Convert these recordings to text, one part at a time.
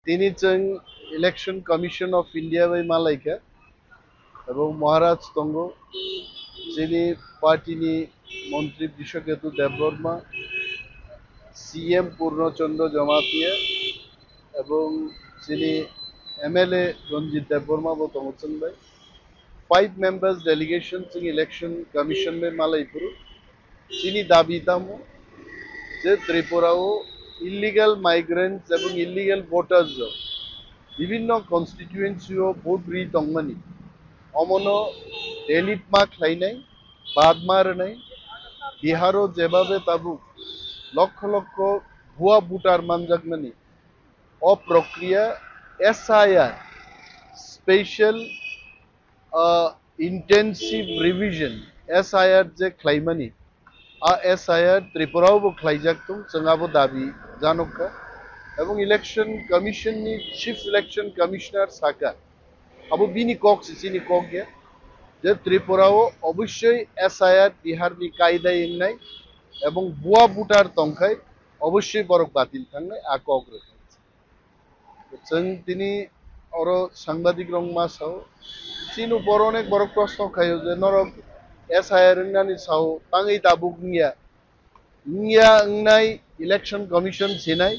তিনি जों election commission of India বাই মালাইকা এবং মহারাজ তঙ্গ যিনি পার্টিনি মন্ত্রী বিশ্বকেতু দেববর্মা সিএম পূর্ণচন্দ্র জমাতিয়া এবং যিনি এমএলএ রঞ্জিত দেববর্মা ও তমচন ভাই 5 members delegation जों ইলেকশন কমিশন में মালাইপুর যিনি দাবি তামো যে ত্রিপুরাও ইলিগাল মাইগ্রেন্টস এবং ইলিগাল ভোটার্স বিভিন্ন কনস্টিটিউয়েন্সিও ভোট রি দংমানি অমন ডেলিট মা খাইনাই বাদ মারনাই বিহারও যেভাবে তাবু লক্ষ লক্ষ ভুয়া ভোটার মানজাগমানি অপ্রক্রিয়া SIR special intensive revision SIR যে খাইমানি एसआईआर त्रिपुरावबो खालायजागदों जोंहाबो दाबि जानोखा এবং ইলেকশন কমিশনनि চিফ ইলেকশন কমিশনার সাকা আবু বিনি কক সিনি কক গে যে ত্রিপুরাও অবশ্যই এসআইআর বিহারনি কায়দা ইংনাই এবং ভুয়া ভোটার তংখাই অবশ্যই বরক বাতিল থাংনাই আ কক রেখা जों তিনি অর সাংবাদিক রং মাসাও চিন উপর অনেক বড় প্রশ্ন খাইও যে নরক এসআইআর নানি সাও তাঙ্গই তাবুক নিয়া নাই ইলেকশন কমিশন সিনাই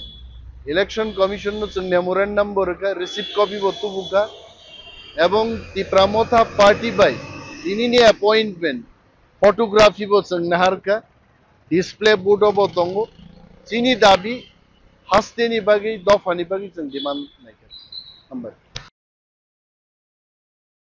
ইলেকশন কমিশন जों মেমোরেন্ডাম বরকা রিসিপ্ট কপি বতুবুকা এবং তিপ্রামথা পার্টি বাই ইনিনি অ্যাপয়েন্টমেন্ট ফটোগ্রাফি বো जों নাহারকা ডিসপ্লে বোর্ড বতঙ্গ চিনি দাবি হাস্তেনি বাগি দফানি বাগি जों ডিমান্ড নাইকা হামবাই